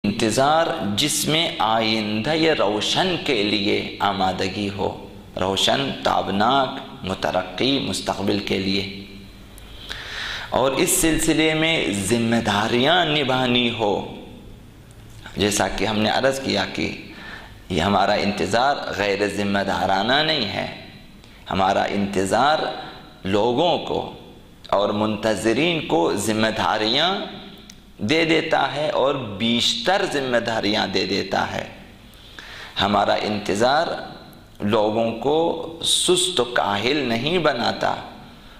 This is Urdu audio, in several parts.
انتظار جس میں آئندہ روشن کے لیے آمادگی ہو، روشن، تابناک، مترقی مستقبل کے لیے، اور اس سلسلے میں ذمہ داریاں نبھانی ہو۔ جیسا کہ ہم نے عرض کیا کہ یہ ہمارا انتظار غیر ذمہ دارانہ نہیں ہے، ہمارا انتظار لوگوں کو اور منتظرین کو ذمہ داریاں دے دیتا ہے اور بیشتر ذمہ داریاں دے دیتا ہے۔ ہمارا انتظار لوگوں کو سست و کاہل نہیں بناتا،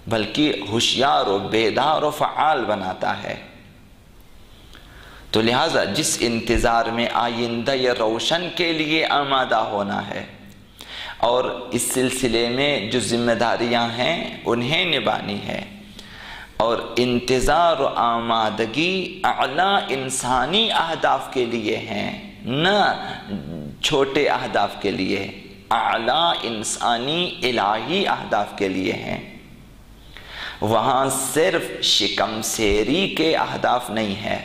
بلکہ ہوشیار و بیدار و فعال بناتا ہے۔ تو لہٰذا جس انتظار میں آئندہ روشن کے لیے آمادہ ہونا ہے اور اس سلسلے میں جو ذمہ داریاں ہیں انہیں نبھانی ہے، اور انتظار و آمادگی اعلیٰ انسانی اہداف کے لیے ہیں، نہ چھوٹے اہداف کے لیے، اعلیٰ انسانی الہی اہداف کے لیے ہیں۔ وہاں صرف شکم سیری کے اہداف نہیں ہے،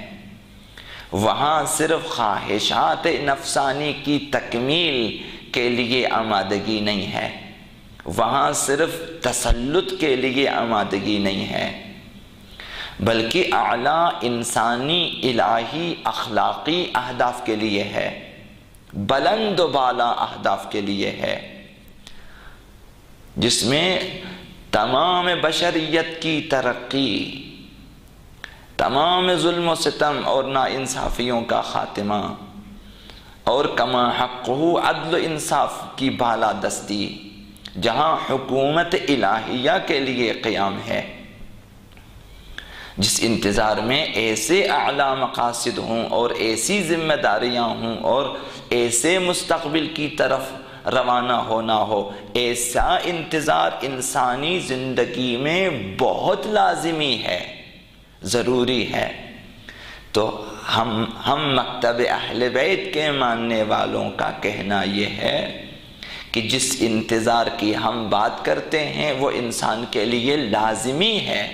وہاں صرف خواہشات نفسانی کی تکمیل کے لیے آمادگی نہیں ہے، وہاں صرف تسلط کے لیے آمادگی نہیں ہے، بلکہ اعلیٰ انسانی الہی اخلاقی اہداف کے لیے ہے، بلند و بالا اہداف کے لیے ہے، جس میں تمام بشریت کی ترقی، تمام ظلم و ستم اور ناانصافیوں کا خاتمہ، اور کما حقہ عدل و انصاف کی بالادستی، جہاں حکومت الہیہ کے لیے قیام ہے۔ جس انتظار میں ایسے اعلیٰ مقاصد ہوں اور ایسی ذمہ داریاں ہوں اور ایسے مستقبل کی طرف روانہ ہونا ہو، ایسا انتظار انسانی زندگی میں بہت لازمی ہے، ضروری ہے۔ تو ہم مکتب اہل بیت کے ماننے والوں کا کہنا یہ ہے کہ جس انتظار کی ہم بات کرتے ہیں وہ انسان کے لیے لازمی ہے،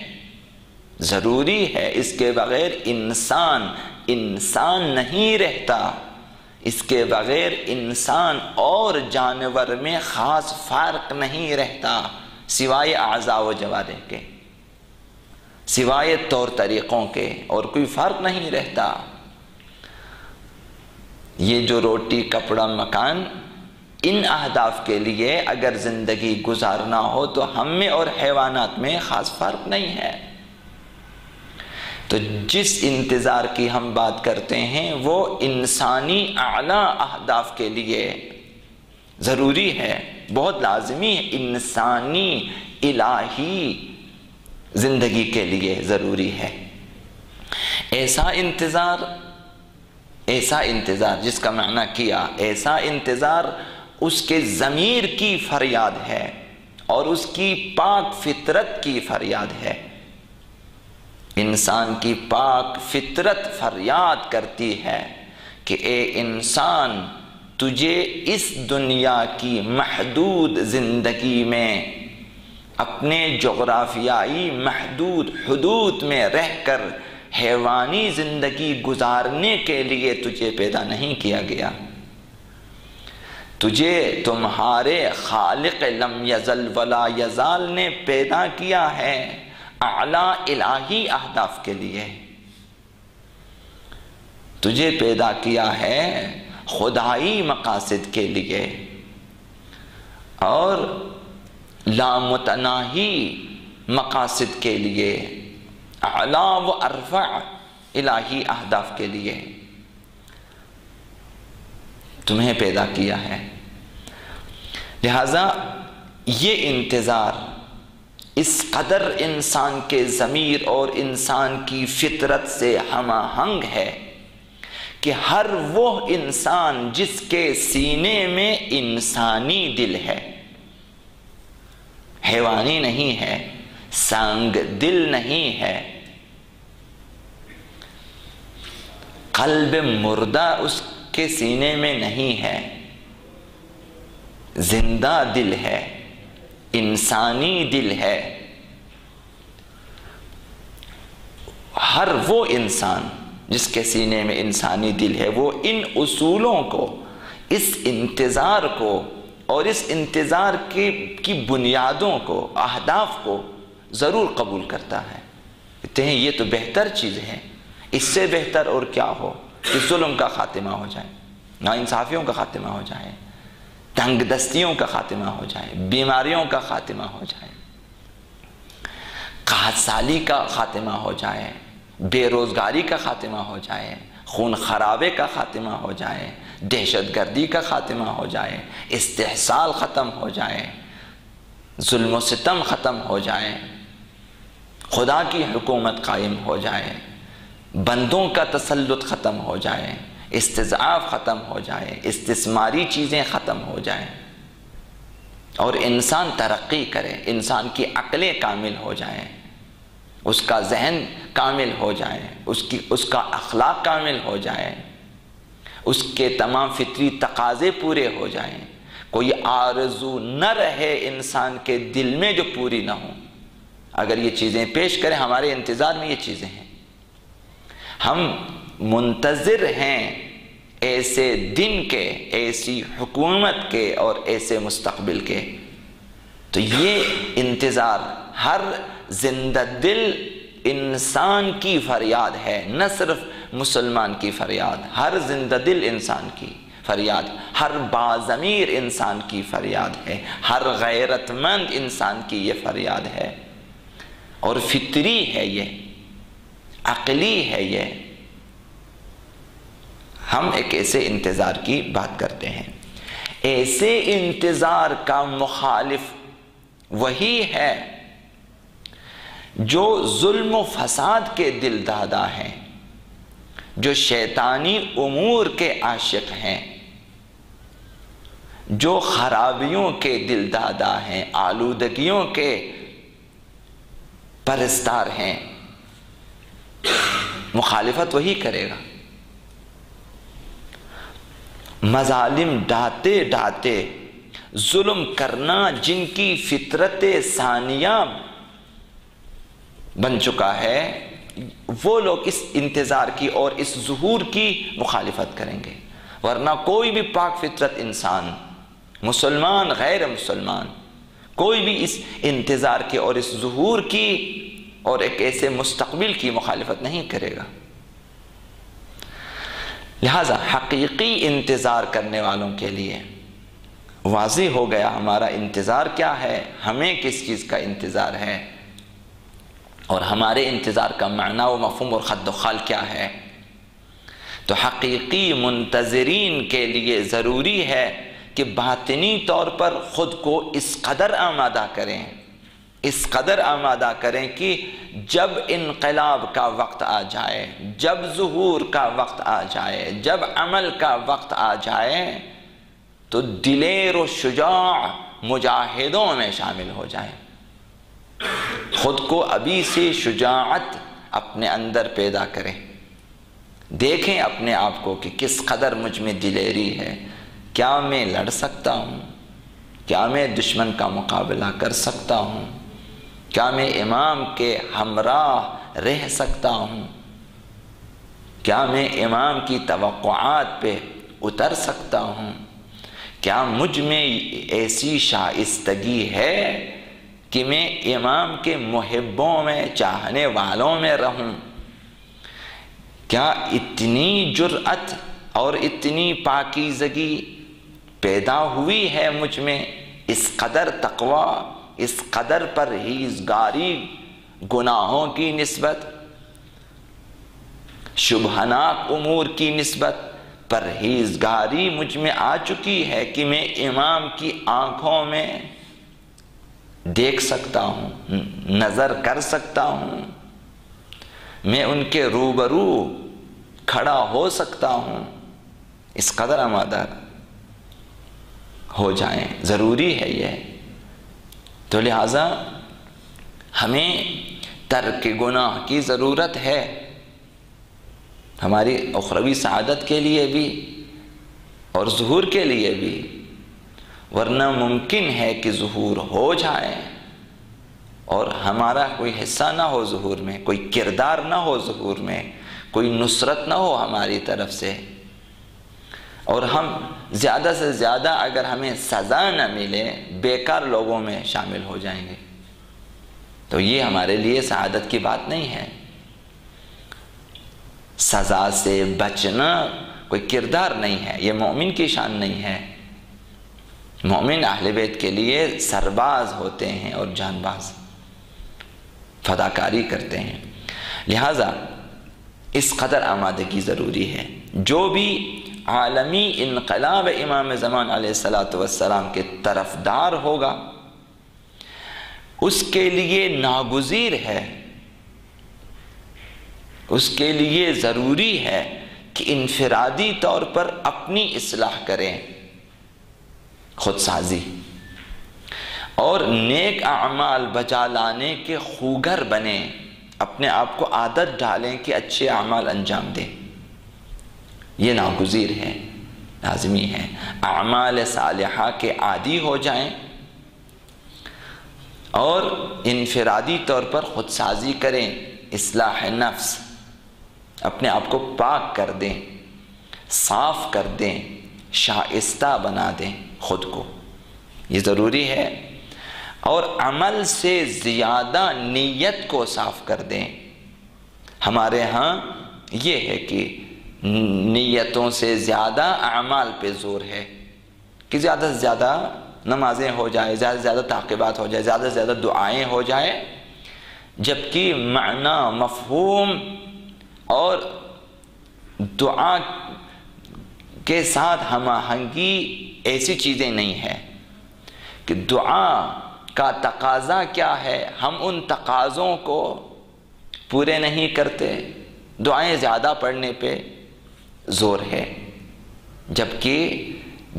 ضروری ہے۔ اس کے بغیر انسان نہیں رہتا، اس کے بغیر انسان اور جانور میں خاص فرق نہیں رہتا، سوائے اعضاء و جوارح کے، سوائے طور طریقوں کے، اور کوئی فرق نہیں رہتا۔ یہ جو روٹی، کپڑا، مکان، ان اہداف کے لیے اگر زندگی گزارنا ہو تو ہم میں اور حیوانات میں خاص فرق نہیں ہے۔ تو جس انتظار کی ہم بات کرتے ہیں وہ انسانی اعلیٰ اہداف کے لیے ضروری ہے، بہت لازمی ہے، انسانی الہی زندگی کے لیے ضروری ہے۔ ایسا انتظار جس کا معنی کیا، ایسا انتظار اس کے ضمیر کی فریاد ہے اور اس کی پاک فطرت کی فریاد ہے۔ انسان کی پاک فطرت فریاد کرتی ہے کہ اے انسان، تجھے اس دنیا کی محدود زندگی میں اپنے جغرافیائی محدود حدود میں رہ کر حیوانی زندگی گزارنے کے لیے تجھے پیدا نہیں کیا گیا، تجھے تمہارے خالق لم یزل ولا یزال نے پیدا کیا ہے اعلیٰ الہی اہداف کے لیے، تجھے پیدا کیا ہے خدائی مقاصد کے لیے اور لامتناہی مقاصد کے لیے، اعلیٰ و ارفع الہی اہداف کے لیے تمہیں پیدا کیا ہے۔ لہذا یہ انتظار اس قدر انسان کے ضمیر اور انسان کی فطرت سے ہم آہنگ ہے کہ ہر وہ انسان جس کے سینے میں انسانی دل ہے، حیوانی نہیں ہے، سنگ دل نہیں ہے، قلب مردہ اس کے سینے میں نہیں ہے، زندہ دل ہے، انسانی دل ہے۔ ہر وہ انسان جس کے سینے میں انسانی دل ہے، وہ ان اصولوں کو، اس انتظار کو اور اس انتظار کی بنیادوں کو، اہداف کو ضرور قبول کرتا ہے۔ کہتے ہیں یہ تو بہتر چیز ہے، اس سے بہتر اور کیا ہو کہ ظلم کا خاتمہ ہو جائے، ناانصافیوں کا خاتمہ ہو جائے، تنگ دستیوں کا خاتمہ ہو جائے، بیماریوں کا خاتمہ ہو جائے، قحط سالی کا خاتمہ ہو جائے، بے روزگاری کا خاتمہ ہو جائے، خون خرابے کا خاتمہ ہو جائے، دہشت گردی کا خاتمہ ہو جائے، استحصال ختم ہو جائے، ظلم و ستم ختم ہو جائے، خدا کی حکومت قائم ہو جائے، بندوں کا تسلط ختم ہو جائے، استضعاف ختم ہو جائے، استثماری چیزیں ختم ہو جائیں اور انسان ترقی کرے، انسان کی عقلیں کامل ہو جائیں، اس کا ذہن کامل ہو جائے، اس کا اخلاق کامل ہو جائے، اس کے تمام فطری تقاضے پورے ہو جائیں، کوئی آرزو نہ رہے انسان کے دل میں جو پوری نہ ہو۔ اگر یہ چیزیں پیش کریں، ہمارے انتظار میں یہ چیزیں ہیں، ہم منتظر ہیں ایسے دن کے، ایسی حکومت کے اور ایسے مستقبل کے۔ تو یہ انتظار ہر زندہ دل انسان کی فریاد ہے، نہ صرف مسلمان کی فریاد، ہر زندہ دل انسان کی فریاد، ہر باضمیر انسان کی فریاد ہے، ہر غیرت مند انسان کی یہ فریاد ہے، اور فطری ہے، یہ عقلی ہے۔ یہ ہم ایک ایسے انتظار کی بات کرتے ہیں۔ ایسے انتظار کا مخالف وہی ہے جو ظلم و فساد کے دل دادا ہیں، جو شیطانی امور کے عاشق ہیں، جو خرابیوں کے دل دادا ہیں، آلودگیوں کے پرستار ہیں۔ مخالفت وہی کرے گا۔ مظالم ڈھاتے ڈھاتے ظلم کرنا جن کی فطرت ثانیہ بن چکا ہے، وہ لوگ اس انتظار کی اور اس ظہور کی مخالفت کریں گے، ورنہ کوئی بھی پاک فطرت انسان، مسلمان غیر مسلمان، کوئی بھی اس انتظار کی اور اس ظہور کی اور ایک ایسے مستقبل کی مخالفت نہیں کرے گا۔ لہذا حقیقی انتظار کرنے والوں کے لیے واضح ہو گیا ہمارا انتظار کیا ہے، ہمیں کس چیز کا انتظار ہے، اور ہمارے انتظار کا معنی و مفہوم اور خد و خال کیا ہے۔ تو حقیقی منتظرین کے لیے ضروری ہے کہ باطنی طور پر خود کو اس قدر آمادہ کریں، اس قدر آمادہ کریں کہ جب انقلاب کا وقت آ جائے، جب ظہور کا وقت آ جائے، جب عمل کا وقت آ جائے، تو دلیر و شجاع مجاہدوں میں شامل ہو جائیں۔ خود کو ابھی سے شجاعت اپنے اندر پیدا کریں، دیکھیں اپنے آپ کو کہ کس قدر مجھ میں دلیری ہے، کیا میں لڑ سکتا ہوں، کیا میں دشمن کا مقابلہ کر سکتا ہوں، کیا میں امام کے ہمراہ رہ سکتا ہوں، کیا میں امام کی توقعات پہ اتر سکتا ہوں، کیا مجھ میں ایسی شائستگی ہے کہ میں امام کے محبوں میں، چاہنے والوں میں رہوں، کیا اتنی جرأت اور اتنی پاکیزگی پیدا ہوئی ہے مجھ میں، اس قدر تقوی، اس قدر پرہیزگاری گناہوں کی نسبت، شبہناک امور کی نسبت پرہیزگاری مجھ میں آ چکی ہے کہ میں امام کی آنکھوں میں دیکھ سکتا ہوں، نظر کر سکتا ہوں، میں ان کے روبرو کھڑا ہو سکتا ہوں، اس قدر آمادہ ہو جائیں، ضروری ہے یہ۔ تو لہٰذا ہمیں ترک گناہ کی ضرورت ہے، ہماری اخروی سعادت کے لیے بھی اور ظہور کے لیے بھی، ورنہ ممکن ہے کہ ظہور ہو جائے اور ہمارا کوئی حصہ نہ ہو ظہور میں، کوئی کردار نہ ہو ظہور میں، کوئی نصرت نہ ہو ہماری طرف سے، اور ہم زیادہ سے زیادہ اگر ہمیں سزا نہ ملے بیکار لوگوں میں شامل ہو جائیں گے، تو یہ ہمارے لیے سعادت کی بات نہیں ہے۔ سزا سے بچنا کوئی کردار نہیں ہے، یہ مومن کی شان نہیں ہے۔ مومن اہل بیت کے لیے سرباز ہوتے ہیں اور جان باز، فداکاری کرتے ہیں۔ لہٰذا اس قدر آمادگی ضروری ہے۔ جو بھی عالمی انقلاب امام زمان علیہ السلام کے طرفدار ہوگا، اس کے لیے ناگزیر ہے، اس کے لیے ضروری ہے کہ انفرادی طور پر اپنی اصلاح کریں، خود سازی اور نیک اعمال بجا لانے کے خوگر بنیں، اپنے آپ کو عادت ڈالیں کہ اچھے اعمال انجام دیں۔ یہ ناگزیر ہے، لازمی ہے۔ اعمال صالحہ کے عادی ہو جائیں اور انفرادی طور پر خود سازی کریں، اصلاح نفس، اپنے آپ کو پاک کر دیں، صاف کر دیں، شائستہ بنا دیں خود کو، یہ ضروری ہے۔ اور عمل سے زیادہ نیت کو صاف کر دیں۔ ہمارے ہاں یہ ہے کہ نیتوں سے زیادہ اعمال پہ زور ہے کہ زیادہ سے زیادہ نمازیں ہو جائے، زیادہ سے زیادہ تعقیبات ہو جائے، زیادہ سے زیادہ دعائیں ہو جائے، جبکہ معنی، مفہوم اور دعا کے ساتھ ہم آہنگی ایسی چیزیں نہیں ہے کہ دعا کا تقاضا کیا ہے، ہم ان تقاضوں کو پورے نہیں کرتے، دعائیں زیادہ پڑھنے پہ زور ہے، جبکہ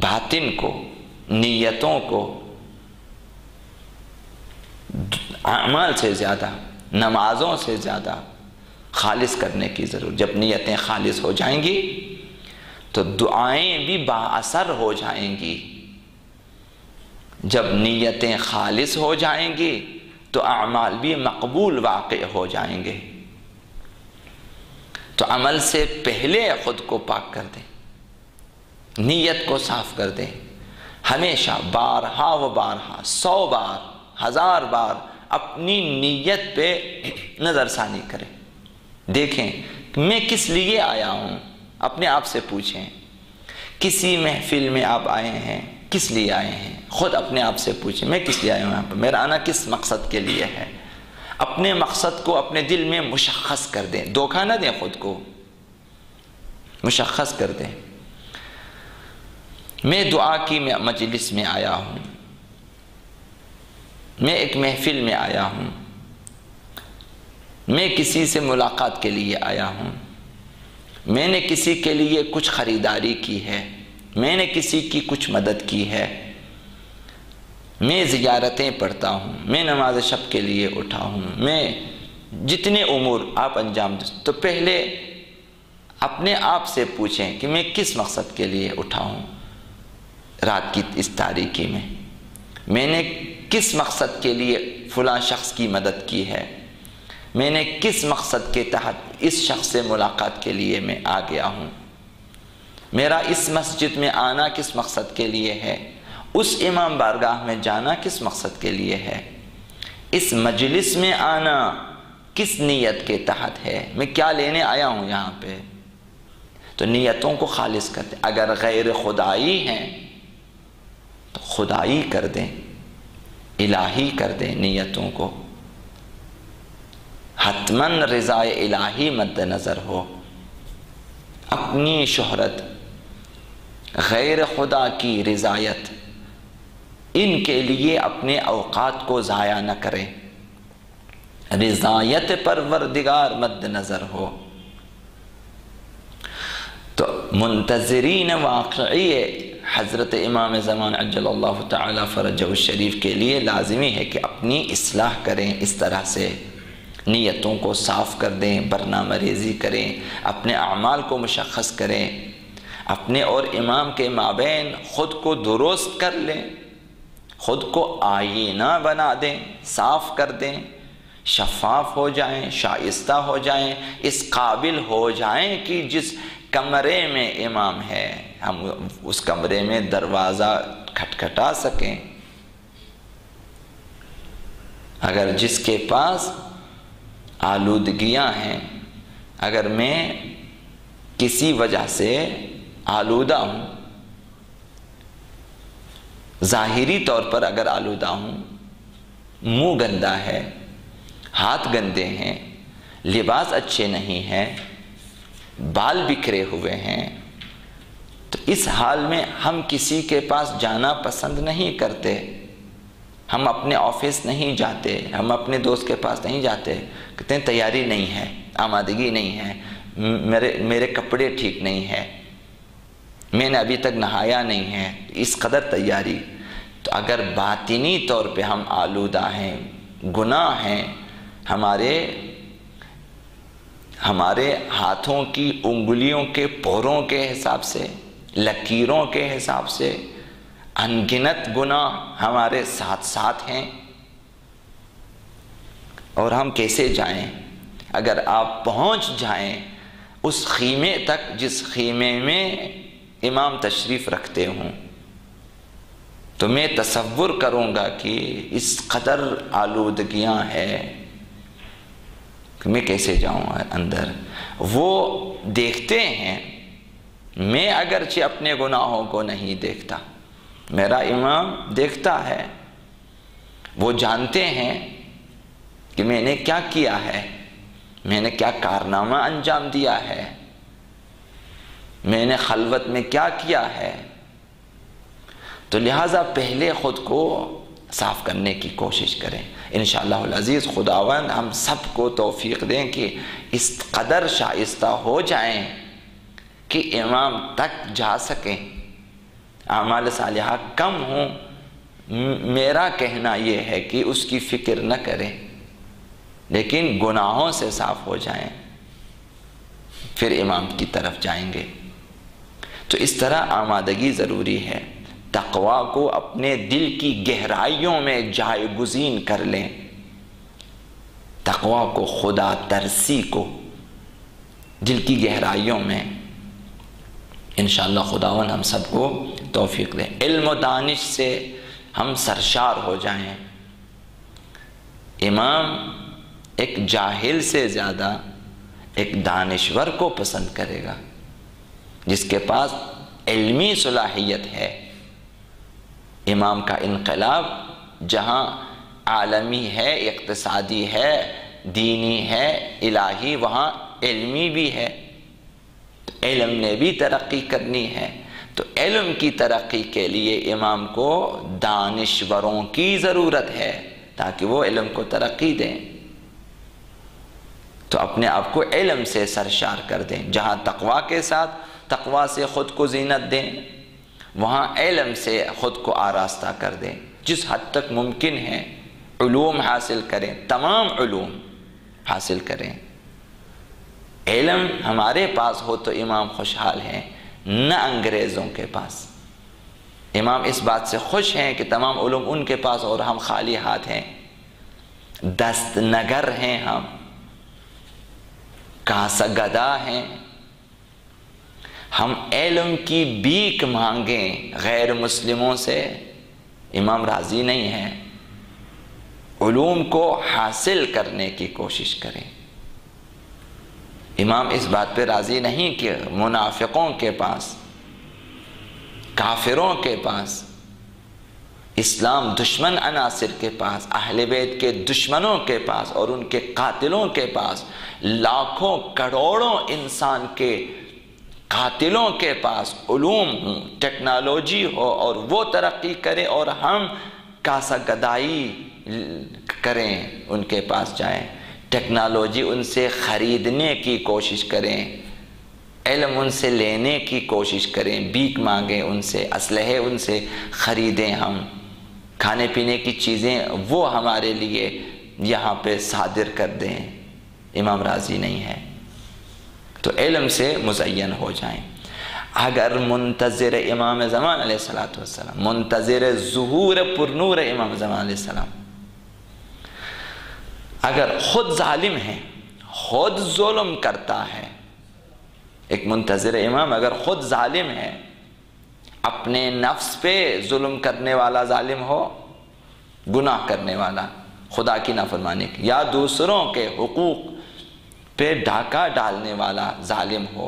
باطن کو، نیتوں کو اعمال سے زیادہ، نمازوں سے زیادہ خالص کرنے کی ضرورت۔ جب نیتیں خالص ہو جائیں گی تو دعائیں بھی با اثر ہو جائیں گی، جب نیتیں خالص ہو جائیں گی تو اعمال بھی مقبول واقع ہو جائیں گے۔ تو عمل سے پہلے خود کو پاک کر دیں، نیت کو صاف کر دیں، ہمیشہ بارہا و بارہا، 100 بار، 1000 بار اپنی نیت پہ نظر ثانی کریں، دیکھیں میں کس لیے آیا ہوں، اپنے آپ سے پوچھیں۔ کسی محفل میں آپ آئے ہیں، کس لیے آئے ہیں، خود اپنے آپ سے پوچھیں میں کس لیے آیا ہوں یہاں پر، میرا آنا کس مقصد کے لیے ہے۔ اپنے مقصد کو اپنے دل میں مشخص کر دیں، دھوکہ نہ دیں، خود کو مشخص کر دیں۔ میں دعا کی مجلس میں آیا ہوں، میں ایک محفل میں آیا ہوں، میں کسی سے ملاقات کے لیے آیا ہوں، میں نے کسی کے لیے کچھ خریداری کی ہے، میں نے کسی کی کچھ مدد کی ہے، میں زیارتیں پڑھتا ہوں، میں نماز شب کے لیے اٹھا ہوں، میں جتنے امور آپ انجام دیں، تو پہلے اپنے آپ سے پوچھیں کہ میں کس مقصد کے لیے اٹھا ہوں رات کی اس تاریکی میں نے کس مقصد کے لیے فلاں شخص کی مدد کی ہے، میں نے کس مقصد کے تحت اس شخص سے ملاقات کے لیے میں آ گیا ہوں، میرا اس مسجد میں آنا کس مقصد کے لیے ہے، اس امام بارگاہ میں جانا کس مقصد کے لیے ہے، اس مجلس میں آنا کس نیت کے تحت ہے، میں کیا لینے آیا ہوں یہاں پہ۔ تو نیتوں کو خالص کر دیں۔ اگر غیر خدائی ہیں تو خدائی کر دیں، الہی کر دیں نیتوں کو، حتماً رضا الہی مد نظر ہو۔ اپنی شہرت، غیر خدا کی رضایت، ان کے لیے اپنے اوقات کو ضائع نہ کریں، رضایت پروردگار مد نظر ہو۔ تو منتظرین واقعی حضرت امام زمان عجل اللہ تعالی فرجہ الشریف کے لیے لازمی ہے کہ اپنی اصلاح کریں، اس طرح سے نیتوں کو صاف کر دیں، برنامہ ریزی کریں، اپنے اعمال کو مشخص کریں، اپنے اور امام کے مابین خود کو درست کر لیں، خود کو آئینہ بنا دیں، صاف کر دیں، شفاف ہو جائیں، شائستہ ہو جائیں، اس قابل ہو جائیں کہ جس کمرے میں امام ہے ہم اس کمرے میں دروازہ کھٹکھٹا سکیں۔ اگر جس کے پاس آلودگیاں ہیں، اگر میں کسی وجہ سے آلودہ ہوں، ظاہری طور پر اگر آلودہ ہوں، منہ گندا ہے، ہاتھ گندے ہیں، لباس اچھے نہیں ہیں، بال بکھرے ہوئے ہیں، تو اس حال میں ہم کسی کے پاس جانا پسند نہیں کرتے، ہم اپنے آفس نہیں جاتے، ہم اپنے دوست کے پاس نہیں جاتے، کہتے ہیں تیاری نہیں ہے، آمادگی نہیں ہے، میرے کپڑے ٹھیک نہیں ہے، میں نے ابھی تک نہایا نہیں ہے، اس قدر تیاری۔ تو اگر باطنی طور پہ ہم آلودہ ہیں، گناہ ہیں، ہمارے ہاتھوں کی انگلیوں کے پوروں کے حساب سے، لکیروں کے حساب سے انگنت گناہ ہمارے ساتھ ساتھ ہیں، اور ہم کیسے جائیں؟ اگر آپ پہنچ جائیں اس خیمے تک جس خیمے میں امام تشریف رکھتے ہوں، تو میں تصور کروں گا کہ اس قدر آلودگیاں ہیں کہ میں کیسے جاؤں اندر۔ وہ دیکھتے ہیں، میں اگرچہ اپنے گناہوں کو نہیں دیکھتا، میرا امام دیکھتا ہے، وہ جانتے ہیں کہ میں نے کیا کیا ہے، میں نے کیا کارنامہ انجام دیا ہے، میں نے خلوت میں کیا کیا ہے، تو لہٰذا پہلے خود کو صاف کرنے کی کوشش کریں۔ انشاءاللہ العزیز خداوند ہم سب کو توفیق دیں کہ اس قدر شائستہ ہو جائیں کہ امام تک جا سکیں، اعمال صالحہ کم ہوں۔ میرا کہنا یہ ہے کہ اس کی فکر نہ کریں، لیکن گناہوں سے صاف ہو جائیں، پھر امام کی طرف جائیں گے۔ تو اس طرح آمادگی ضروری ہے۔ تقویٰ کو اپنے دل کی گہرائیوں میں جائے گزین کر لیں، تقویٰ کو، خدا ترسی کو دل کی گہرائیوں میں۔ انشاءاللہ خداوند ہم سب کو توفیق دیں، علم و دانش سے ہم سرشار ہو جائیں۔ امام ایک جاہل سے زیادہ ایک دانشور کو پسند کرے گا، جس کے پاس علمی صلاحیت ہے۔ امام کا انقلاب جہاں عالمی ہے، اقتصادی ہے، دینی ہے، الہی، وہاں علمی بھی ہے، تو علم نے بھی ترقی کرنی ہے۔ تو علم کی ترقی کے لیے امام کو دانشوروں کی ضرورت ہے تاکہ وہ علم کو ترقی دیں۔ تو اپنے آپ کو علم سے سرشار کر دیں، جہاں تقویٰ کے ساتھ تقویٰ سے خود کو زینت دیں، وہاں علم سے خود کو آراستہ کر دیں، جس حد تک ممکن ہے علوم حاصل کریں، تمام علوم حاصل کریں۔ علم ہمارے پاس ہو تو امام خوشحال ہیں، نہ انگریزوں کے پاس۔ امام اس بات سے خوش ہیں کہ تمام علوم ان کے پاس اور ہم خالی ہاتھ ہیں، دست نگر ہیں، ہم کاسہ گدا ہیں۔ ہم علم کی بھیک مانگیں غیر مسلموں سے، امام راضی نہیں ہے۔ علوم کو حاصل کرنے کی کوشش کریں۔ امام اس بات پہ راضی نہیں کہ منافقوں کے پاس، کافروں کے پاس، اسلام دشمن عناصر کے پاس، اہل بیت کے دشمنوں کے پاس اور ان کے قاتلوں کے پاس، لاکھوں کروڑوں انسان کے قاتلوں کے پاس علوم ہوں، ٹیکنالوجی ہو، اور وہ ترقی کرے اور ہم کاسہ گدائی کریں، ان کے پاس جائیں، ٹیکنالوجی ان سے خریدنے کی کوشش کریں، علم ان سے لینے کی کوشش کریں، بھیک مانگیں ان سے، اسلحے ان سے خریدیں، ہم کھانے پینے کی چیزیں وہ ہمارے لیے یہاں پہ صادر کر دیں، امام راضی نہیں ہے۔ تو علم سے مزین ہو جائیں۔ اگر منتظر امام زمان علیہ السلام، منتظر ظہور پر نور امام زمان علیہ السلام، اگر خود ظالم ہے، خود ظلم کرتا ہے، ایک منتظر امام اگر خود ظالم ہے، اپنے نفس پہ ظلم کرنے والا ظالم ہو، گناہ کرنے والا، خدا کی نافرمانی یا دوسروں کے حقوق پہ ڈھاکہ ڈالنے والا ظالم ہو،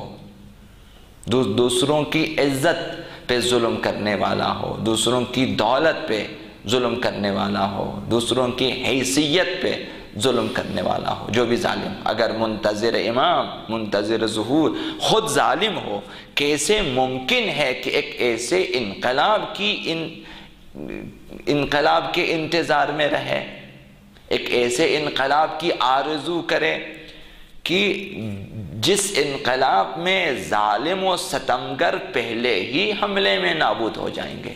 دوسروں کی عزت پہ ظلم کرنے والا ہو، دوسروں کی دولت پہ ظلم کرنے والا ہو، دوسروں کی حیثیت پہ ظلم کرنے والا ہو، جو بھی ظالم، اگر منتظر امام، منتظر ظہور خود ظالم ہو، کیسے ممکن ہے کہ ایک ایسے انقلاب کے انتظار میں رہے، ایک ایسے انقلاب کی آرزو کرے کہ جس انقلاب میں ظالم و ستمگر پہلے ہی حملے میں نابود ہو جائیں گے؟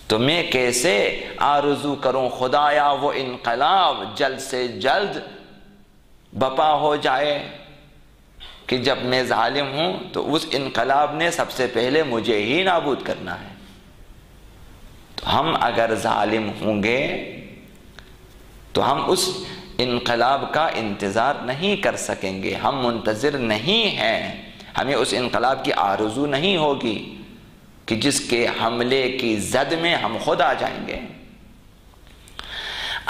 تو میں کیسے آرزو کروں خدایا وہ انقلاب جلد سے جلد بپا ہو جائے کہ جب میں ظالم ہوں تو اس انقلاب نے سب سے پہلے مجھے ہی نابود کرنا ہے۔ تو ہم اگر ظالم ہوں گے تو ہم اس انقلاب کا انتظار نہیں کر سکیں گے، ہم منتظر نہیں ہیں، ہمیں اس انقلاب کی آرزو نہیں ہوگی کہ جس کے حملے کی زد میں ہم خود آ جائیں گے۔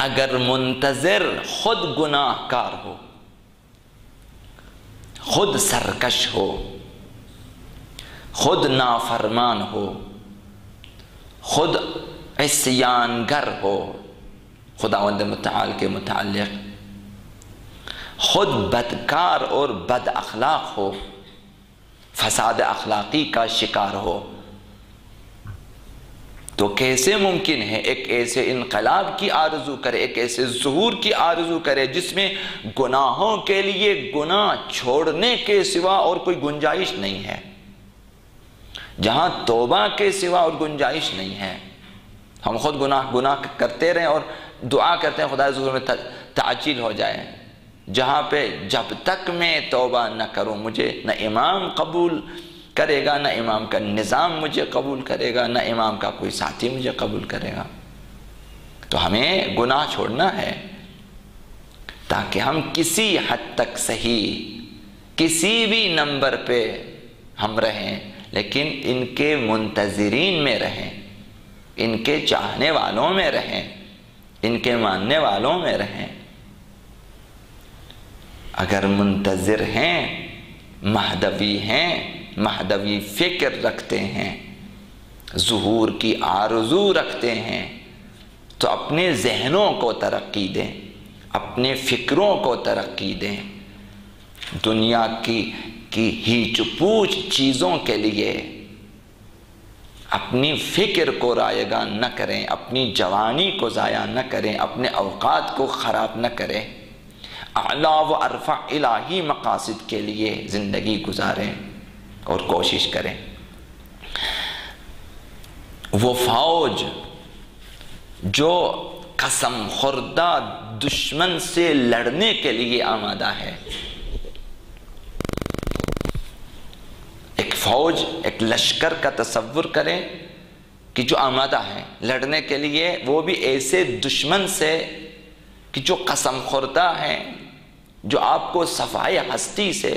اگر منتظر خود گناہ کار ہو، خود سرکش ہو، خود نافرمان ہو، خود عصیانگر ہو خداوند متعال کے متعلق، خود بدکار اور بد اخلاق ہو، فساد اخلاقی کا شکار ہو، تو کیسے ممکن ہے ایک ایسے انقلاب کی آرزو کرے، ایک ایسے ظہور کی آرزو کرے جس میں گناہوں کے لیے گناہ چھوڑنے کے سوا اور کوئی گنجائش نہیں ہے، جہاں توبہ کے سوا اور گنجائش نہیں ہے۔ ہم خود گناہ کرتے رہیں اور دعا کرتے ہیں خدا ظہور میں تعجیل ہو جائے، جہاں پہ جب تک میں توبہ نہ کروں مجھے نہ امام قبول کرے گا، نہ امام کا نظام مجھے قبول کرے گا، نہ امام کا کوئی ساتھی مجھے قبول کرے گا۔ تو ہمیں گناہ چھوڑنا ہے تاکہ ہم کسی حد تک صحیح، کسی بھی نمبر پہ ہم رہیں، لیکن ان کے منتظرین میں رہیں، ان کے چاہنے والوں میں رہیں، ان کے ماننے والوں میں رہیں۔ اگر منتظر ہیں، مہدوی ہیں، مہدوی فکر رکھتے ہیں، ظہور کی آرزو رکھتے ہیں، تو اپنے ذہنوں کو ترقی دیں، اپنے فکروں کو ترقی دیں، دنیا کی ہیچ پوچھ چیزوں کے لیے اپنی فکر کو رایگاں نہ کریں، اپنی جوانی کو ضائع نہ کریں، اپنے اوقات کو خراب نہ کریں، اعلیٰ و ارفع الہی مقاصد کے لیے زندگی گزاریں اور کوشش کریں۔ وہ فوج جو قسم خوردہ دشمن سے لڑنے کے لیے آمادہ ہے، ایک فوج، ایک لشکر کا تصور کریں کہ جو آمادہ ہے لڑنے کے لیے، وہ بھی ایسے دشمن سے کہ جو قسم خوردہ ہیں، جو آپ کو صفائے ہستی سے،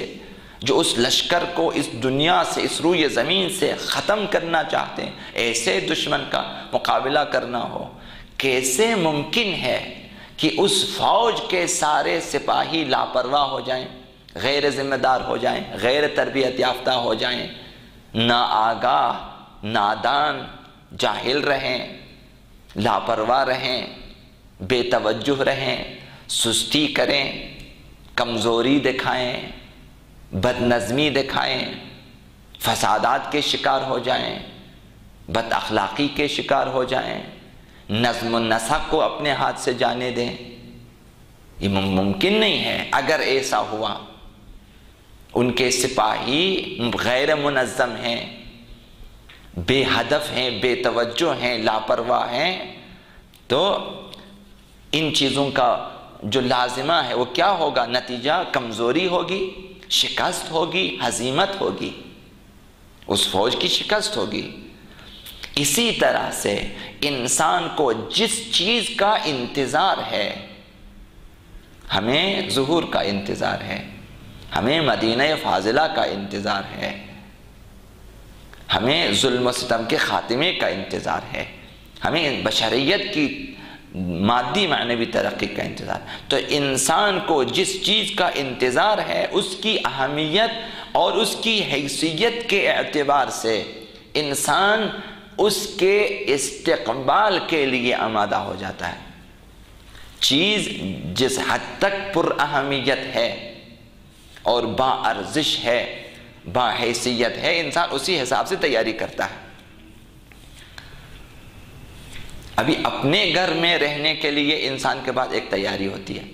جو اس لشکر کو اس دنیا سے، اس روئے زمین سے ختم کرنا چاہتے ہیں، ایسے دشمن کا مقابلہ کرنا ہو۔ کیسے ممکن ہے کہ اس فوج کے سارے سپاہی لاپرواہ ہو جائیں، غیر ذمہ دار ہو جائیں، غیر تربیت یافتہ ہو جائیں، ناآگاہ، نادان، جاہل رہیں، لاپرواہ رہیں، بے توجہ رہیں، سستی کریں، کمزوری دکھائیں، بد نظمی دکھائیں، فسادات کے شکار ہو جائیں، بد اخلاقی کے شکار ہو جائیں، نظم و نسق کو اپنے ہاتھ سے جانے دیں؟ یہ ممکن نہیں ہے۔ اگر ایسا ہوا، ان کے سپاہی غیر منظم ہیں، بے ہدف ہیں، بے توجہ ہیں، لاپرواہ ہیں، تو ان چیزوں کا جو لازمہ ہے وہ کیا ہوگا؟ نتیجہ کمزوری ہوگی، شکست ہوگی، ہزیمت ہوگی، اس فوج کی شکست ہوگی۔ اسی طرح سے انسان کو جس چیز کا انتظار ہے، ہمیں ظہور کا انتظار ہے، ہمیں مدینہ فاضلہ کا انتظار ہے، ہمیں ظلم و ستم کے خاتمے کا انتظار ہے، ہمیں بشریت کی مادی معنوی ترقی کا انتظار۔ تو انسان کو جس چیز کا انتظار ہے اس کی اہمیت اور اس کی حیثیت کے اعتبار سے انسان اس کے استقبال کے لیے آمادہ ہو جاتا ہے۔ چیز جس حد تک پر اہمیت ہے اور با ارزش ہے، با حیثیت ہے، انسان اسی حساب سے تیاری کرتا ہے۔ ابھی اپنے گھر میں رہنے کے لیے انسان کے پاس ایک تیاری ہوتی ہے،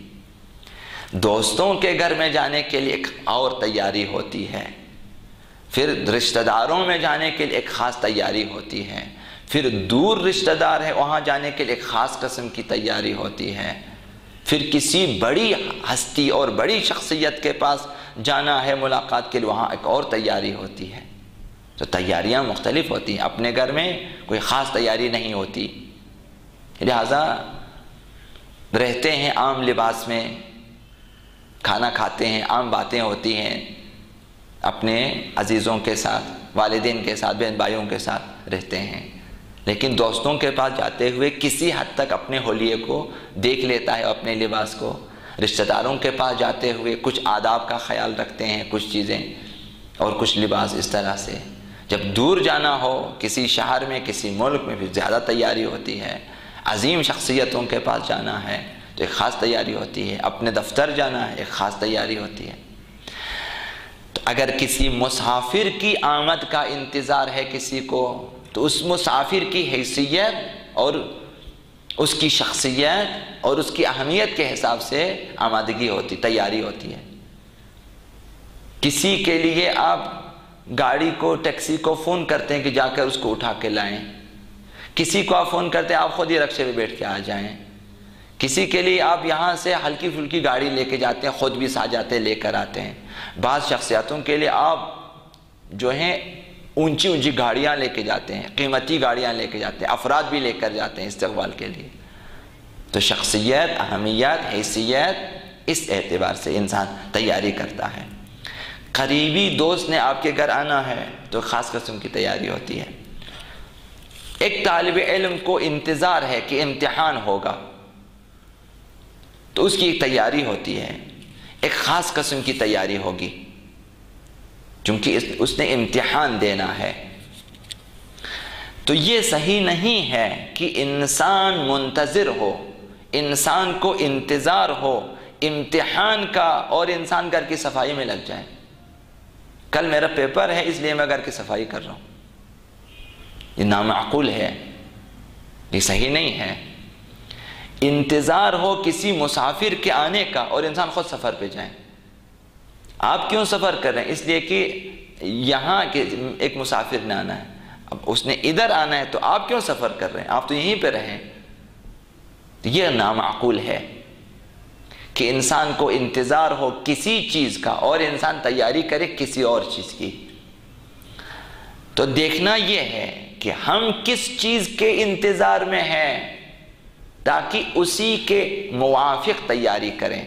دوستوں کے گھر میں جانے کے لیے ایک اور تیاری ہوتی ہے، پھر رشتہ داروں میں جانے کے لیے ایک خاص تیاری ہوتی ہے، پھر دور رشتہ دار ہے وہاں جانے کے لیے ایک خاص قسم کی تیاری ہوتی ہے، پھر کسی بڑی ہستی اور بڑی شخصیت کے پاس جانا ہے ملاقات کے لیے، وہاں ایک اور تیاری ہوتی ہے۔ تو تیاریاں مختلف ہوتی ہیں، اپنے گھر میں کوئی خاص تیاری نہیں ہوتی، لہذا رہتے ہیں عام لباس میں، کھانا کھاتے ہیں، عام باتیں ہوتی ہیں، اپنے عزیزوں کے ساتھ، والدین کے ساتھ، بہن بھائیوں کے ساتھ رہتے ہیں، لیکن دوستوں کے پاس جاتے ہوئے کسی حد تک اپنے حلیے کو دیکھ لیتا ہے، اپنے لباس کو۔ رشتہ داروں کے پاس جاتے ہوئے کچھ آداب کا خیال رکھتے ہیں، کچھ چیزیں اور کچھ لباس اس طرح سے۔ جب دور جانا ہو کسی شہر میں، کسی ملک میں، پھر زیادہ تیاری ہوتی ہے۔ عظیم شخصیتوں کے پاس جانا ہے تو ایک خاص تیاری ہوتی ہے، اپنے دفتر جانا ہے ایک خاص تیاری ہوتی ہے۔ تو اگر کسی مسافر کی آمد کا انتظار ہے کسی کو، تو اس مسافر کی حیثیت اور اس کی شخصیت اور اس کی اہمیت کے حساب سے آمادگی ہوتی، تیاری ہوتی ہے۔ کسی کے لیے آپ گاڑی کو، ٹیکسی کو فون کرتے ہیں کہ جا کر اس کو اٹھا کے لائیں، کسی کو آپ فون کرتے ہیں آپ خود ہی رکشے پہ بیٹھ کے آ جائیں، کسی کے لیے آپ یہاں سے ہلکی پھلکی گاڑی لے کے جاتے ہیں، خود بھی ساتھ جاتے ہیں، لے کر آتے ہیں۔ بعض شخصیاتوں کے لیے آپ جو ہیں اونچی اونچی گاڑیاں لے کے جاتے ہیں، قیمتی گاڑیاں لے کے جاتے ہیں، افراد بھی لے کر جاتے ہیں استقبال کے لیے۔ تو شخصیت، اہمیت، حیثیت، اس اعتبار سے انسان تیاری کرتا ہے۔ قریبی دوست نے آپ کے گھر آنا ہے تو خاص قسم کی تیاری ہوتی ہے۔ ایک طالب علم کو انتظار ہے کہ امتحان ہوگا تو اس کی ایک تیاری ہوتی ہے، ایک خاص قسم کی تیاری ہوگی، چونکہ اس نے امتحان دینا ہے۔ تو یہ صحیح نہیں ہے کہ انسان منتظر ہو، انسان کو انتظار ہو امتحان کا اور انسان گھر کی صفائی میں لگ جائے۔ کل میرا پیپر ہے اس لیے میں گھر کی صفائی کر رہا ہوں، یہ نامعقول ہے، یہ صحیح نہیں ہے۔ انتظار ہو کسی مسافر کے آنے کا اور انسان خود سفر پہ جائیں۔ آپ کیوں سفر کر رہے ہیں؟ اس لیے کہ یہاں ایک مسافر نے آنا ہے، اب اس نے ادھر آنا ہے تو آپ کیوں سفر کر رہے ہیں؟ آپ تو یہیں پہ رہیں۔ یہ نامعقول ہے کہ انسان کو انتظار ہو کسی چیز کا اور انسان تیاری کرے کسی اور چیز کی۔ تو دیکھنا یہ ہے کہ ہم کس چیز کے انتظار میں ہیں تاکہ اسی کے موافق تیاری کریں۔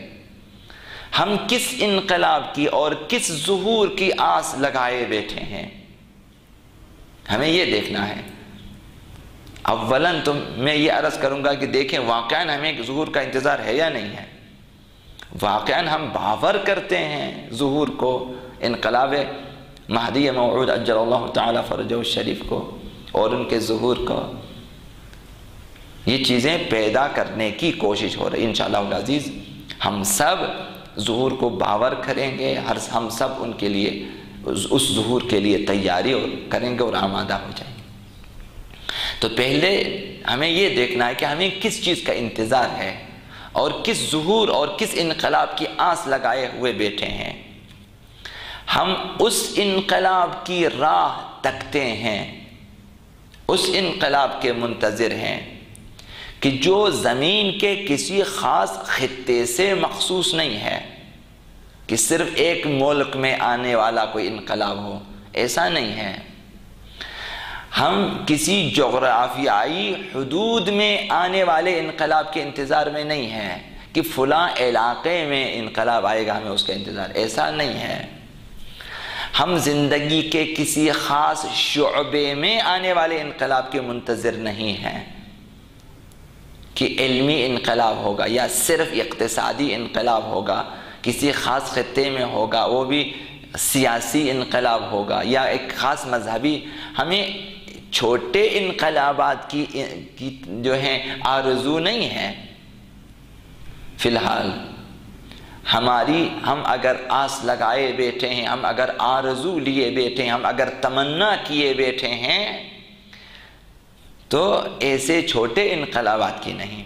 ہم کس انقلاب کی اور کس ظہور کی آس لگائے بیٹھے ہیں، ہمیں یہ دیکھنا ہے۔ اولاً تو میں یہ عرض کروں گا کہ دیکھیں واقعاً ہمیں ظہور کا انتظار ہے یا نہیں ہے۔ واقعاً ہم باور کرتے ہیں ظہور کو، انقلاب مہدی موعود اجل اللہ تعالی فرجہ الشریف کو اور ان کے ظہور کو، یہ چیزیں پیدا کرنے کی کوشش ہو رہی۔ انشاءاللہ العزیز ہم سب ظہور کو باور کریں گے، ہم سب ان کے لیے اس ظہور کے لیے تیاری کریں گے اور آمادہ ہو جائیں گے۔ تو پہلے ہمیں یہ دیکھنا ہے کہ ہمیں کس چیز کا انتظار ہے اور کس ظہور اور کس انقلاب کی آس لگائے ہوئے بیٹھے ہیں۔ ہم اس انقلاب کی راہ تکتے ہیں، اس انقلاب کے منتظر ہیں کہ جو زمین کے کسی خاص خطے سے مخصوص نہیں ہے، کہ صرف ایک ملک میں آنے والا کوئی انقلاب ہو، ایسا نہیں ہے۔ ہم کسی جغرافیائی حدود میں آنے والے انقلاب کے انتظار میں نہیں ہیں کہ فلاں علاقے میں انقلاب آئے گا ہمیں اس کا انتظار، ایسا نہیں ہے۔ ہم زندگی کے کسی خاص شعبے میں آنے والے انقلاب کے منتظر نہیں ہیں کہ علمی انقلاب ہوگا یا صرف اقتصادی انقلاب ہوگا، کسی خاص خطے میں ہوگا وہ بھی سیاسی انقلاب ہوگا یا ایک خاص مذہبی۔ ہمیں چھوٹے انقلابات کی جو ہیں آرزو نہیں ہے فی الحال۔ ہم اگر آس لگائے بیٹھے ہیں، ہم اگر آرزو لیے بیٹھے ہیں، ہم اگر تمنا کیے بیٹھے ہیں تو ایسے چھوٹے انقلابات کی نہیں،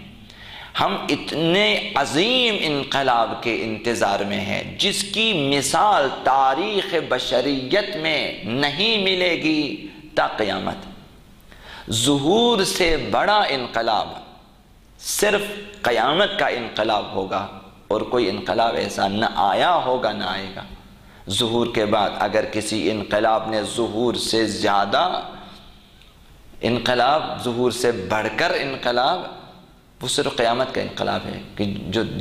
ہم اتنے عظیم انقلاب کے انتظار میں ہیں جس کی مثال تاریخ بشریت میں نہیں ملے گی تا قیامت۔ ظہور سے بڑا انقلاب صرف قیامت کا انقلاب ہوگا، اور کوئی انقلاب ایسا نہ آیا ہوگا نہ آئے گا۔ ظہور کے بعد اگر کسی انقلاب نے ظہور سے زیادہ انقلاب، ظہور سے بڑھ کر انقلاب، وہ صرف قیامت کا انقلاب ہے کہ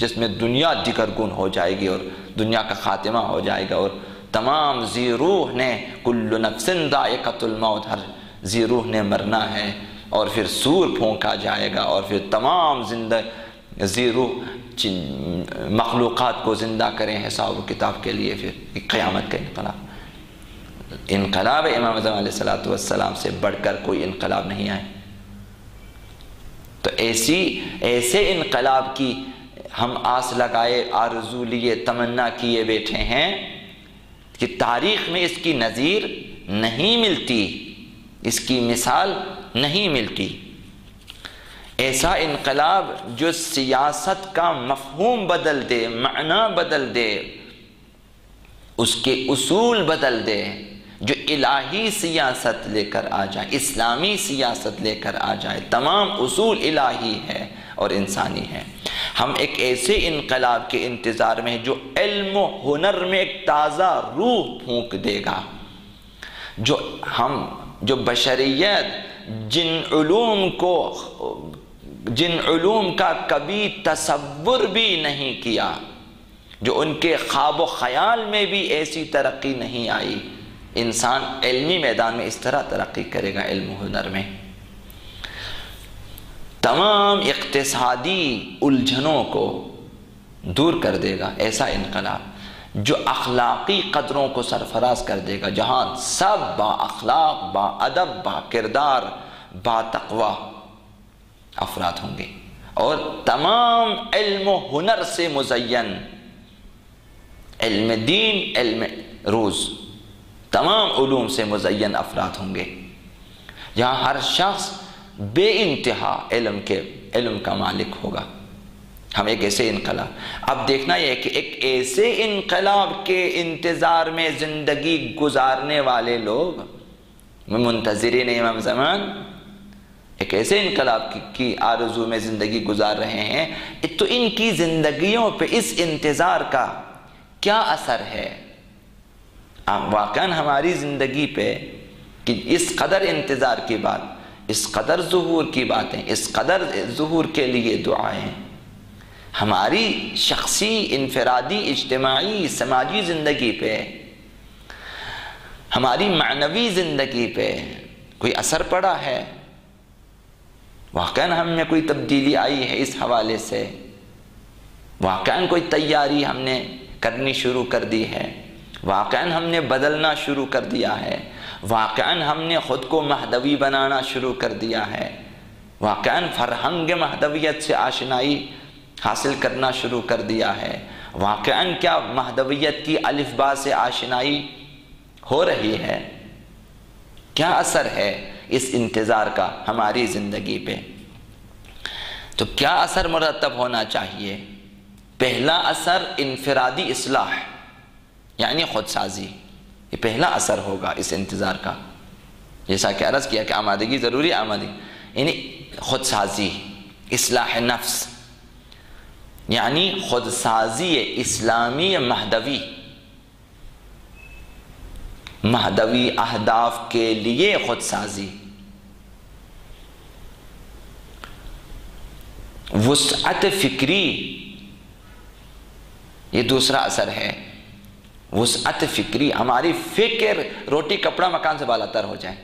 جس میں دنیا دگرگون ہو جائے گی اور دنیا کا خاتمہ ہو جائے گا، اور تمام ذی روح نے کل نفس ذائقۃ الموت، ہر ذی روح نے مرنا ہے، اور پھر سور پھونکا جائے گا، اور پھر تمام زندہ ذی روح مخلوقات کو زندہ کریں حساب و کتاب کے لیے، پھر قیامت کا انقلاب امام اعظم علیہ السلام سے بڑھ کر کوئی انقلاب نہیں آئے۔ تو ایسے انقلاب کی ہم آس لگائے، آرزو لیے، تمنا کیے بیٹھے ہیں کہ تاریخ میں اس کی نظیر نہیں ملتی، اس کی مثال نہیں ملتی۔ ایسا انقلاب جو سیاست کا مفہوم بدل دے، معنی بدل دے، اس کے اصول بدل دے، جو الہی سیاست لے کر آ جائے، اسلامی سیاست لے کر آ جائے، تمام اصول الہی ہے اور انسانی ہے۔ ہم ایک ایسے انقلاب کے انتظار میں ہیں جو علم و ہنر میں ایک تازہ روح پھونک دے گا، جو بشریت جن علوم کا کبھی تصور بھی نہیں کیا، جو ان کے خواب و خیال میں بھی ایسی ترقی نہیں آئی، انسان علمی میدان میں اس طرح ترقی کرے گا، علم و ہنر میں تمام اقتصادی الجھنوں کو دور کر دے گا۔ ایسا انقلاب جو اخلاقی قدروں کو سرفراز کر دے گا، جہاں سب با اخلاق، با ادب، با کردار، با تقوی افراد ہوں گے، اور تمام علم و ہنر سے مزین، علم دین، علم روز، تمام علوم سے مزین افراد ہوں گے، جہاں ہر شخص بے انتہا علم کا مالک ہوگا۔ ہم ایک ایسے انقلاب، اب دیکھنا یہ ہے کہ ایک ایسے انقلاب کے انتظار میں زندگی گزارنے والے لوگ، منتظرین امام زمان، ایک ایسے انقلاب کی آرزو میں زندگی گزار رہے ہیں، تو ان کی زندگیوں پہ اس انتظار کا کیا اثر ہے؟ واقعاً ہماری زندگی پہ کہ اس قدر انتظار کی بات، اس قدر ظہور کی باتیں، اس قدر ظہور کے لیے دعائیں، ہماری شخصی، انفرادی، اجتماعی، سماجی زندگی پہ، ہماری معنوی زندگی پہ کوئی اثر پڑا ہے؟ واقعاً ہم میں کوئی تبدیلی آئی ہے اس حوالے سے؟ واقعاً کوئی تیاری ہم نے کرنی شروع کر دی ہے؟ واقعاً ہم نے بدلنا شروع کر دیا ہے؟ واقعاً ہم نے خود کو مہدوی بنانا شروع کر دیا ہے؟ واقعاً فرہنگ مہدویت سے آشنائی حاصل کرنا شروع کر دیا ہے؟ واقعاً کیا مہدویت کی الف با سے آشنائی ہو رہی ہے؟ کیا اثر ہے اس انتظار کا ہماری زندگی پہ؟ تو کیا اثر مرتب ہونا چاہیے؟ پہلا اثر انفرادی اصلاح، یعنی خود سازی، یہ پہلا اثر ہوگا اس انتظار کا۔ جیسا کہ عرض کیا کہ آمادگی ضروری آمادگی، یعنی خود سازی، اصلاح نفس، یعنی خود سازی اسلامی مہدوی اہداف کے لیے خود سازی، وسعت فکری یہ دوسرا اثر ہے وسعت فکری. ہماری فکر روٹی کپڑا مکان سے بالاتر ہو جائے.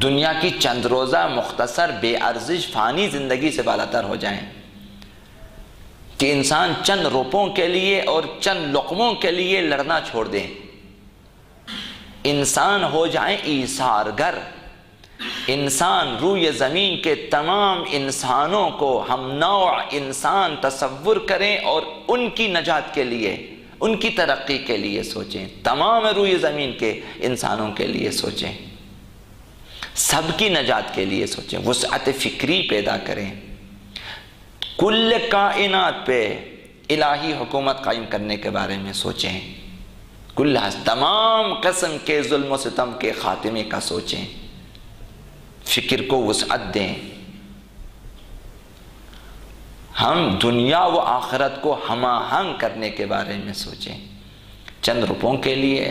دنیا کی چند روزہ مختصر بے ارزش فانی زندگی سے بالاتر ہو جائیں کہ انسان چند روپوں کے لیے اور چند لقموں کے لیے لڑنا چھوڑ دیں. انسان ہو جائیں ایثار گر. انسان روئے زمین کے تمام انسانوں کو ہم نوع انسان تصور کریں اور ان کی نجات کے لیے، ان کی ترقی کے لیے سوچیں. تمام روئے زمین کے انسانوں کے لیے سوچیں، سب کی نجات کے لیے سوچیں. وسعت فکری پیدا کریں. کل کائنات پہ الہی حکومت قائم کرنے کے بارے میں سوچیں. تمام قسم کے ظلم و ستم کے خاتمے کا سوچیں. فکر کو وسعت دیں. ہم دنیا و آخرت کو ہم آہنگ کرنے کے بارے میں سوچیں. چند روپوں کے لیے،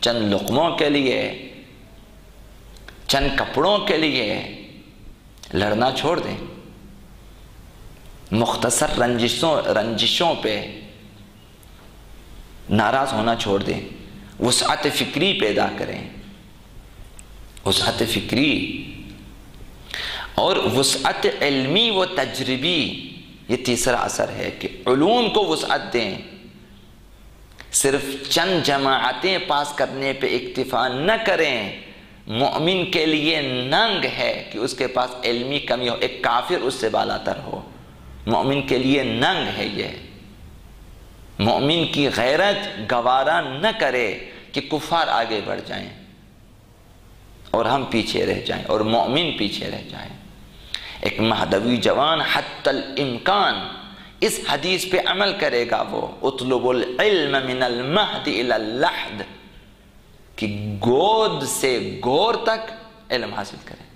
چند لقموں کے لیے، چند کپڑوں کے لیے لڑنا چھوڑ دیں. مختصر رنجشوں پہ ناراض ہونا چھوڑ دیں. وسعت فکری پیدا کریں. وسعت فکری اور وسعت علمی و تجربی، یہ تیسرا اثر ہے کہ علوم کو وسعت دیں. صرف چند جماعتیں پاس کرنے پہ اکتفا نہ کریں. مومن کے لیے ننگ ہے کہ اس کے پاس علمی کمی ہو، ایک کافر اس سے بالاتر ہو. مومن کے لیے ننگ ہے یہ. مومن کی غیرت گوارا نہ کرے کہ کفار آگے بڑھ جائیں اور ہم پیچھے رہ جائیں اور مومن پیچھے رہ جائیں. ایک مہدوی جوان حتی الامکان اس حدیث پہ عمل کرے گا. وہ اطلب العلم من المہد الى اللحد، کہ گود سے گور تک علم حاصل کرے.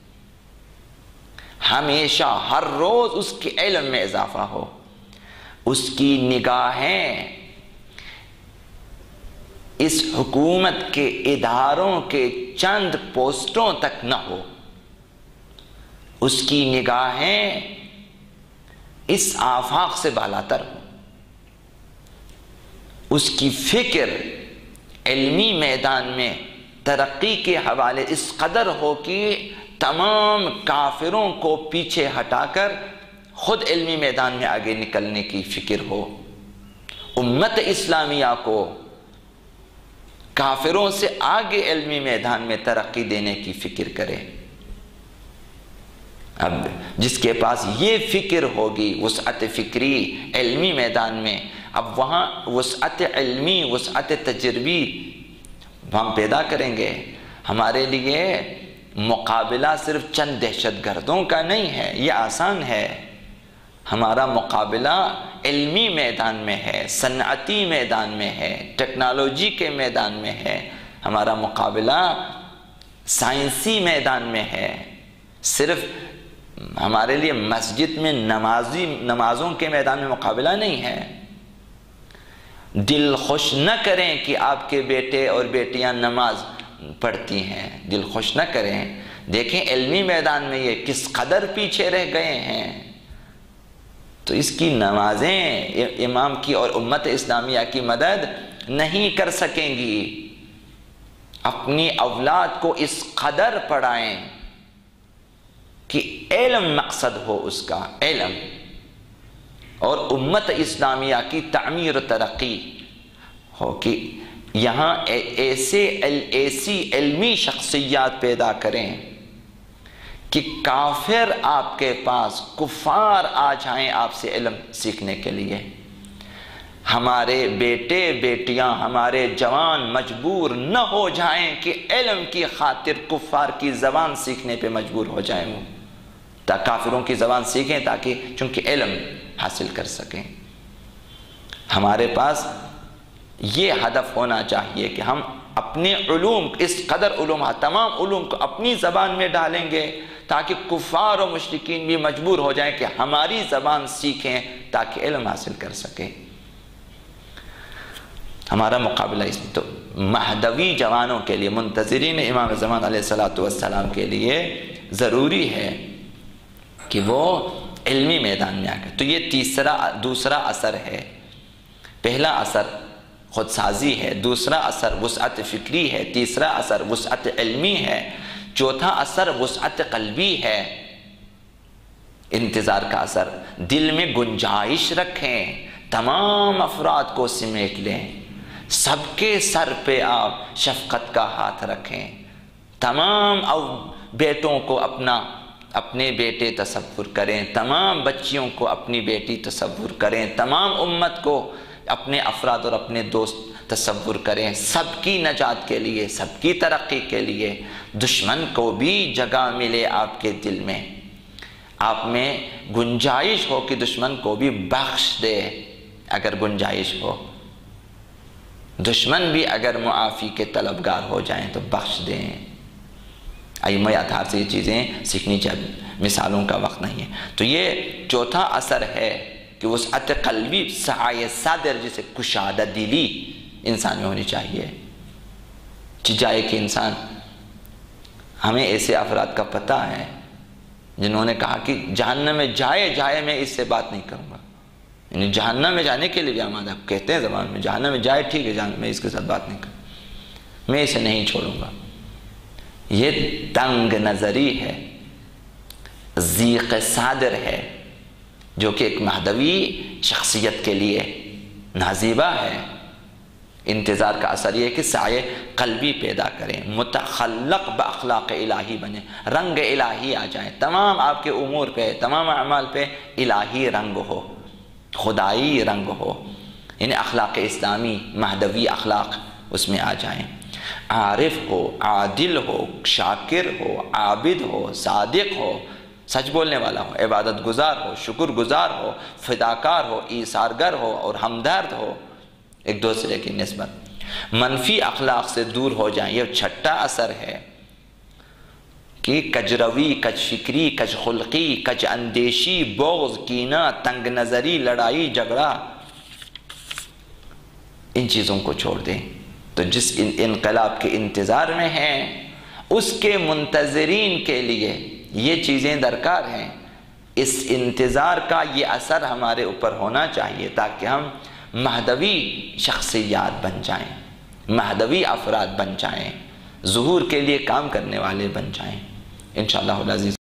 ہمیشہ ہر روز اس کے علم میں اضافہ ہو. اس کی نگاہیں اس حکومت کے اداروں کے چند پوسٹوں تک نہ ہو. اس کی نگاہیں اس آفاق سے بالاتر ہو. اس کی فکر علمی میدان میں ترقی کے حوالے اس قدر ہو کہ تمام کافروں کو پیچھے ہٹا کر خود علمی میدان میں آگے نکلنے کی فکر ہو. امت اسلامیہ کو کافروں سے آگے علمی میدان میں ترقی دینے کی فکر کرے. اب جس کے پاس یہ فکر ہوگی وسعت فکری علمی میدان میں، اب وہاں وسعت علمی، وسعت تجربی ہم پیدا کریں گے. ہمارے لیے مقابلہ صرف چند دہشت گردوں کا نہیں ہے، یہ آسان ہے. ہمارا مقابلہ علمی میدان میں ہے، صنعتی میدان میں ہے، ٹیکنالوجی کے میدان میں ہے. ہمارا مقابلہ سائنسی میدان میں ہے. صرف ہمارے لیے مسجد میں نمازوں کے میدان میں مقابلہ نہیں ہے. دل خوش نہ کریں کہ آپ کے بیٹے اور بیٹیاں نماز پڑھتی ہیں. دل خوش نہ کریں. دیکھیں علمی میدان میں یہ کس قدر پیچھے رہ گئے ہیں. تو اس کی نمازیں امام کی اور امت اسلامیہ کی مدد نہیں کر سکیں گی. اپنی اولاد کو اس قدر پڑھائیں کہ علم مقصد ہو اس کا، علم، اور امت اسلامیہ کی تعمیر و ترقی ہو کہ یہاں ایسی علمی شخصیات پیدا کریں کہ کافر آپ کے پاس، کفار آ جائیں آپ سے علم سیکھنے کے لیے. ہمارے بیٹے بیٹیاں، ہمارے جوان مجبور نہ ہو جائیں کہ علم کی خاطر کفار کی زبان سیکھنے پہ مجبور ہو جائیں. وہ کافروں کی زبان سیکھیں تاکہ چونکہ علم حاصل کر سکیں. ہمارے پاس یہ ہدف ہونا چاہیے کہ ہم اپنے علوم، اس قدر علوم، تمام علوم کو اپنی زبان میں ڈالیں گے تاکہ کفار و مشرکین بھی مجبور ہو جائیں کہ ہماری زبان سیکھیں تاکہ علم حاصل کر سکیں. ہمارا مقابلہ اس میں تو مہدوی جوانوں کے لیے، منتظرین امام زمان علیہ الصلوۃ والسلام کے لیے ضروری ہے کہ وہ علمی میدان میں آ گئے. تو یہ دوسرا اثر ہے. پہلا اثر خود سازی ہے، دوسرا اثر وسعت فکری ہے، تیسرا اثر وسعت علمی ہے، چوتھا اثر وسعت قلبی ہے. انتظار کا اثر، دل میں گنجائش رکھیں، تمام افراد کو سمیٹ لیں، سب کے سر پہ آپ شفقت کا ہاتھ رکھیں، تمام بیٹوں کو اپنے بیٹے تصور کریں، تمام بچیوں کو اپنی بیٹی تصور کریں، تمام امت کو اپنے افراد اور اپنے دوست تصور کریں، سب کی نجات کے لیے، سب کی ترقی کے لیے. دشمن کو بھی جگہ ملے آپ کے دل میں، آپ میں گنجائش ہو کہ دشمن کو بھی بخش دے اگر گنجائش ہو. دشمن بھی اگر معافی کے طلبگار ہو جائیں تو بخش دیں. ائمہ اطہار سے یہ چیزیں سیکھنی چاہیے، مثالوں کا وقت نہیں ہے. تو یہ چوتھا اثر ہے کہ وسعت قلبی، سعی صدر، جسے کشادہ دلی انسان میں ہونی چاہیے. جائے کہ انسان، ہمیں ایسے افراد کا پتہ ہے جنہوں نے کہا کہ جہنم میں جائے میں اس سے بات نہیں کروں گا. یعنی جہنم میں جانے کے لیے بھی آمادہ، کہتے ہیں زبان میں جہنم میں جائے ٹھیک ہے، جہنم میں اس کے ساتھ بات نہیں کروں، میں اسے نہیں چھوڑوں گا. یہ تنگ نظری ہے، ضیق صادر ہے، جو کہ ایک مہدوی شخصیت کے لیے نازیبہ ہے. انتظار کا اثر یہ ہے کہ سعی قلبی پیدا کریں، متخلق باخلاق الہی بنیں، رنگ الہی آ جائیں، تمام آپ کے امور پہ، تمام اعمال پہ الہی رنگ ہو، خدائی رنگ ہو. یعنی اخلاق اسلامی، مہدوی اخلاق اس میں آ جائیں. عارف ہو، عادل ہو، شاکر ہو، عابد ہو، صادق ہو، سچ بولنے والا ہو، عبادت گزار ہو، شکر گزار ہو، فداکار ہو، ایثارگر ہو اور ہمدرد ہو ایک دوسرے کی نسبت. منفی اخلاق سے دور ہو جائیں. یہ چھٹا اثر ہے کہ کجروی، کج فکری، کج خلقی، کج اندیشی، بغض، کینہ، تنگ نظری، لڑائی جھگڑا، ان چیزوں کو چھوڑ دیں. تو جس انقلاب کے انتظار میں ہیں اس کے منتظرین کے لیے یہ چیزیں درکار ہیں. اس انتظار کا یہ اثر ہمارے اوپر ہونا چاہیے تاکہ ہم مہدوی شخصیات بن جائیں، مہدوی افراد بن جائیں، ظہور کے لیے کام کرنے والے بن جائیں. انشاءاللہ العزیز.